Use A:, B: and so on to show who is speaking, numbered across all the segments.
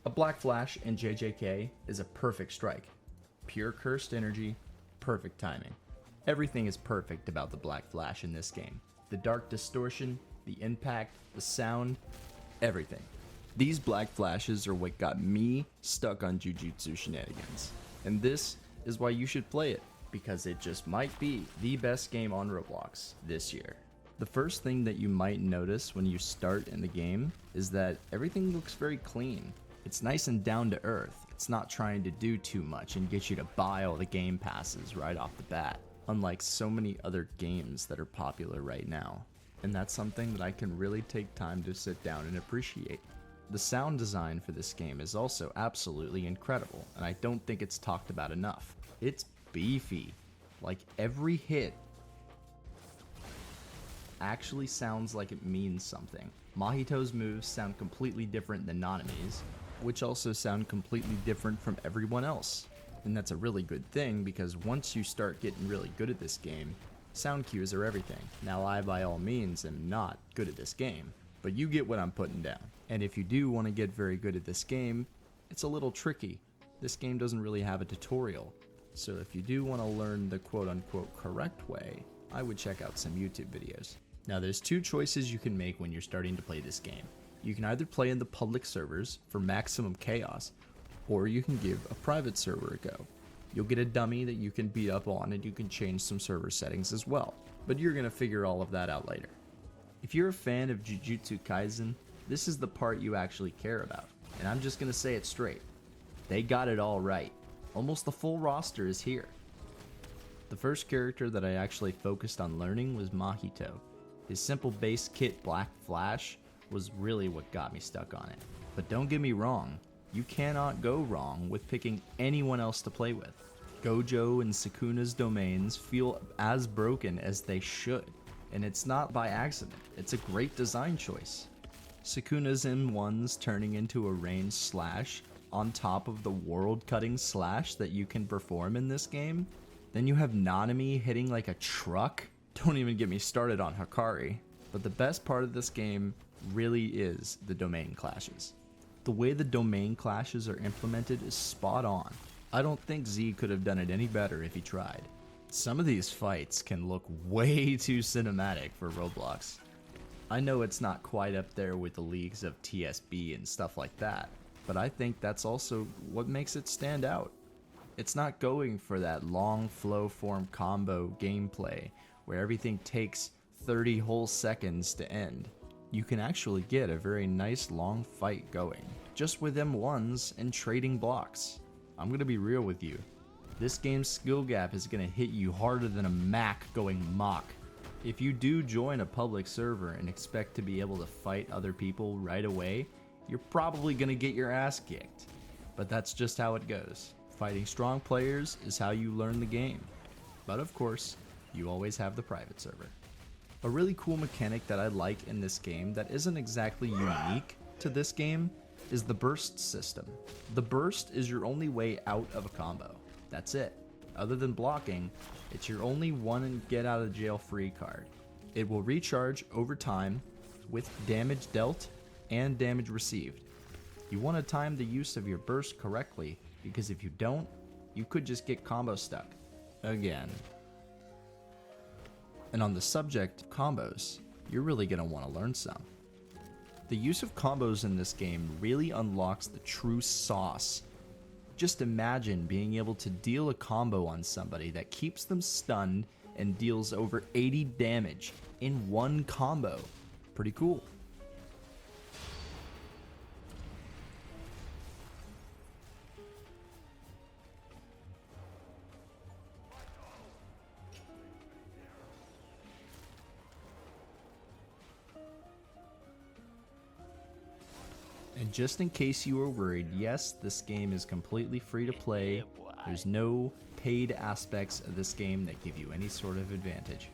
A: A Black Flash in JJK is a perfect strike. Pure cursed energy, perfect timing. Everything is perfect about the Black Flash in this game. The dark distortion, the impact, the sound, everything. These Black Flashes are what got me stuck on Jujutsu shenanigans. And this is why you should play it, because it just might be the best game on Roblox this year. The first thing that you might notice when you start in the game is that everything looks very clean. It's nice and down to earth. It's not trying to do too much and get you to buy all the game passes right off the bat, unlike so many other games that are popular right now. And that's something that I can really take time to sit down and appreciate. The sound design for this game is also absolutely incredible, and I don't think it's talked about enough. It's beefy. Like, every hit actually sounds like it means something. Mahito's moves sound completely different than Nanami's, which also sound completely different from everyone else. And that's a really good thing, because once you start getting really good at this game, sound cues are everything. Now, I by all means am not good at this game, but you get what I'm putting down. And if you do want to get very good at this game, it's a little tricky. This game doesn't really have a tutorial, so if you do want to learn the quote-unquote correct way, I would check out some YouTube videos. Now, there's two choices you can make when you're starting to play this game. You can either play in the public servers for maximum chaos, or you can give a private server a go. You'll get a dummy that you can beat up on, and you can change some server settings as well, but you're going to figure all of that out later. If you're a fan of Jujutsu Kaisen, this is the part you actually care about, and I'm just going to say it straight. They got it all right. Almost the full roster is here. The first character that I actually focused on learning was Mahito. His simple base kit Black Flash was really what got me stuck on it. But don't get me wrong, you cannot go wrong with picking anyone else to play with. Gojo and Sukuna's domains feel as broken as they should, and it's not by accident. It's a great design choice. Sukuna's M1's turning into a ranged slash on top of the world-cutting slash that you can perform in this game. Then you have Nanami hitting like a truck. Don't even get me started on Hikari. But the best part of this game really is the domain clashes. The way the domain clashes are implemented is spot on. I don't think Z could have done it any better if he tried. Some of these fights can look way too cinematic for Roblox. I know it's not quite up there with the leagues of TSB and stuff like that, but I think that's also what makes it stand out. It's not going for that long flow form combo gameplay where everything takes 30 whole seconds to end. You can actually get a very nice long fight going, just with M1s and trading blocks. I'm gonna be real with you. This game's skill gap is gonna hit you harder than a Mac going Mach. If you do join a public server and expect to be able to fight other people right away, you're probably gonna get your ass kicked. But that's just how it goes. Fighting strong players is how you learn the game. But of course, you always have the private server. A really cool mechanic that I like in this game that isn't exactly unique to this game is the burst system. The burst is your only way out of a combo. That's it. Other than blocking, it's your only one and get out of jail free card. It will recharge over time with damage dealt and damage received. You want to time the use of your burst correctly, because if you don't, you could just get combo stuck again. And on the subject of combos, you're really going to want to learn some. The use of combos in this game really unlocks the true sauce. Just imagine being able to deal a combo on somebody that keeps them stunned and deals over 80 damage in one combo. Pretty cool. And just in case you were worried, yes, this game is completely free to play. There's no paid aspects of this game that give you any sort of advantage.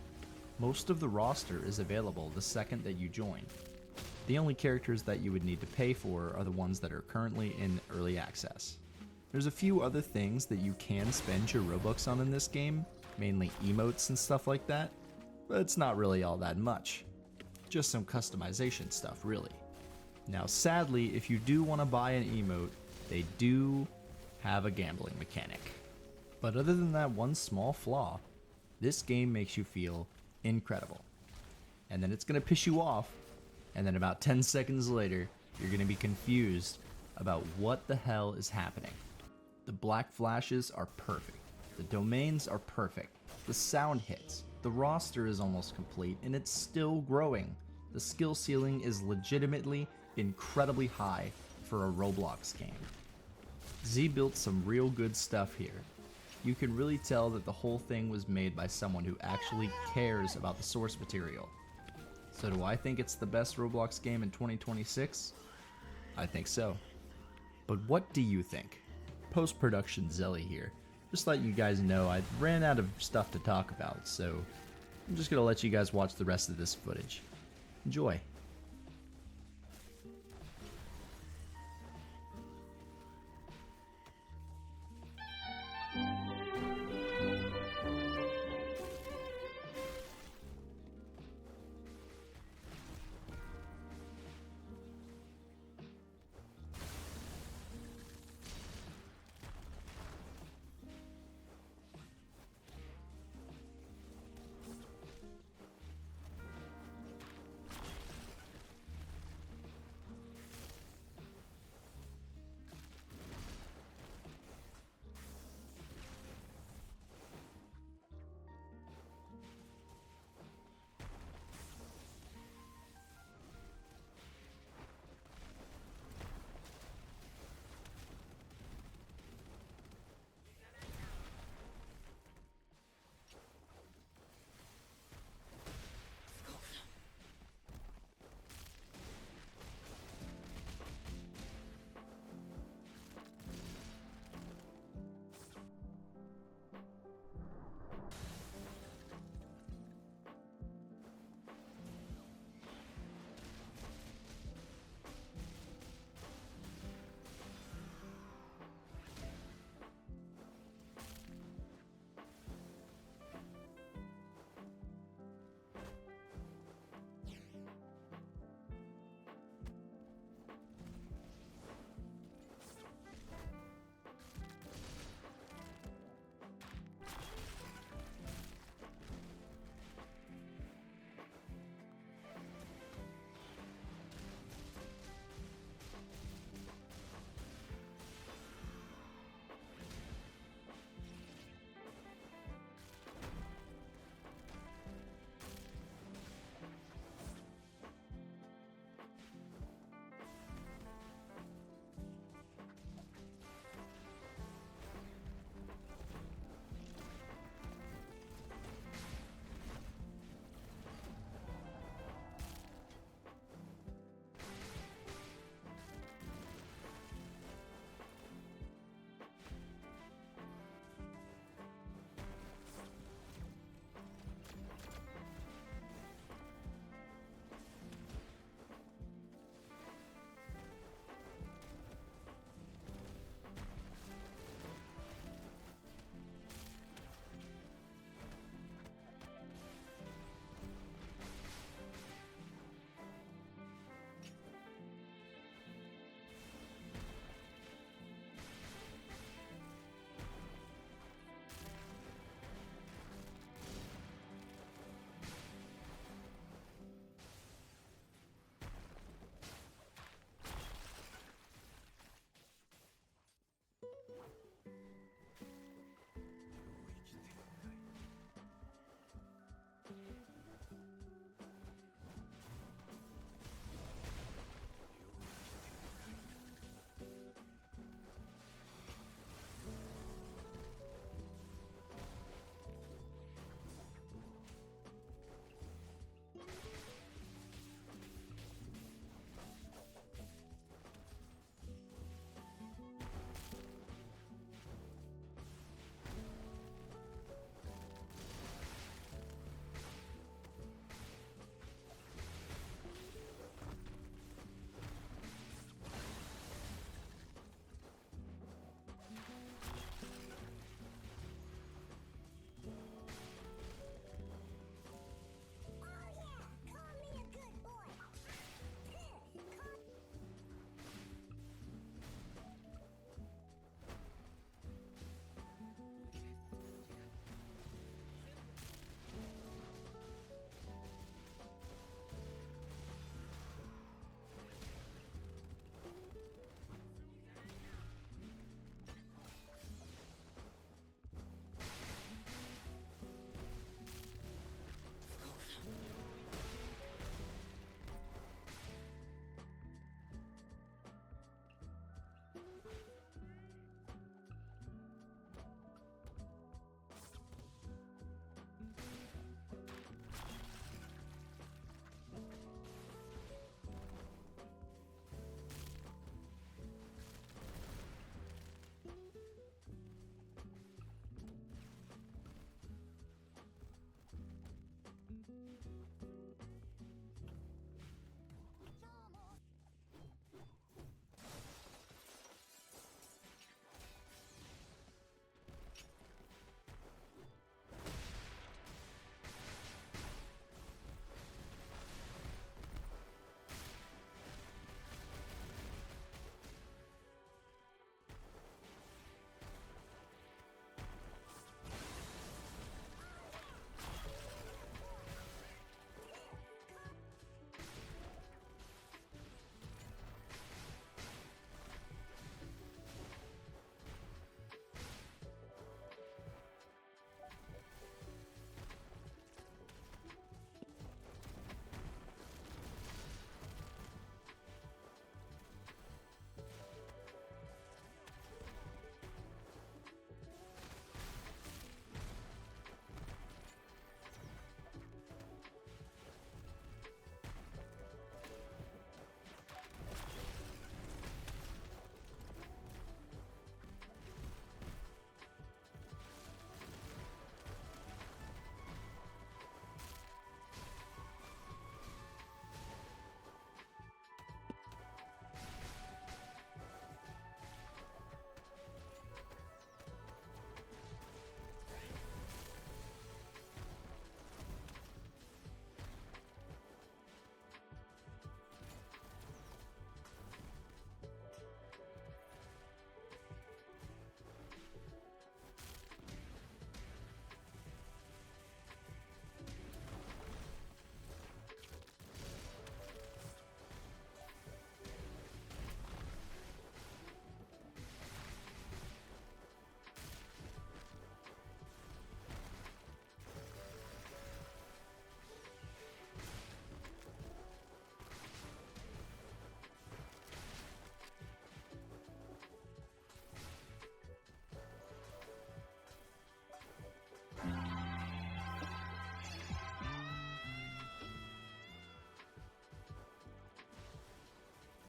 A: Most of the roster is available the second that you join. The only characters that you would need to pay for are the ones that are currently in early access. There's a few other things that you can spend your Robux on in this game, mainly emotes and stuff like that, but it's not really all that much. Just some customization stuff, really. Now sadly, if you do want to buy an emote, they do have a gambling mechanic. But other than that one small flaw, this game makes you feel incredible. And then it's going to piss you off, and then about 10 seconds later, you're going to be confused about what the hell is happening. The black flashes are perfect. The domains are perfect. The sound hits. The roster is almost complete, and it's still growing. The skill ceiling is legitimately incredibly high for a Roblox game. Z built some real good stuff here. You can really tell that the whole thing was made by someone who actually cares about the source material. So do I think it's the best Roblox game in 2026? I think so. But what do you think? Post-production Zelly here. Just letting you guys know I ran out of stuff to talk about, so I'm just gonna let you guys watch the rest of this footage. Enjoy.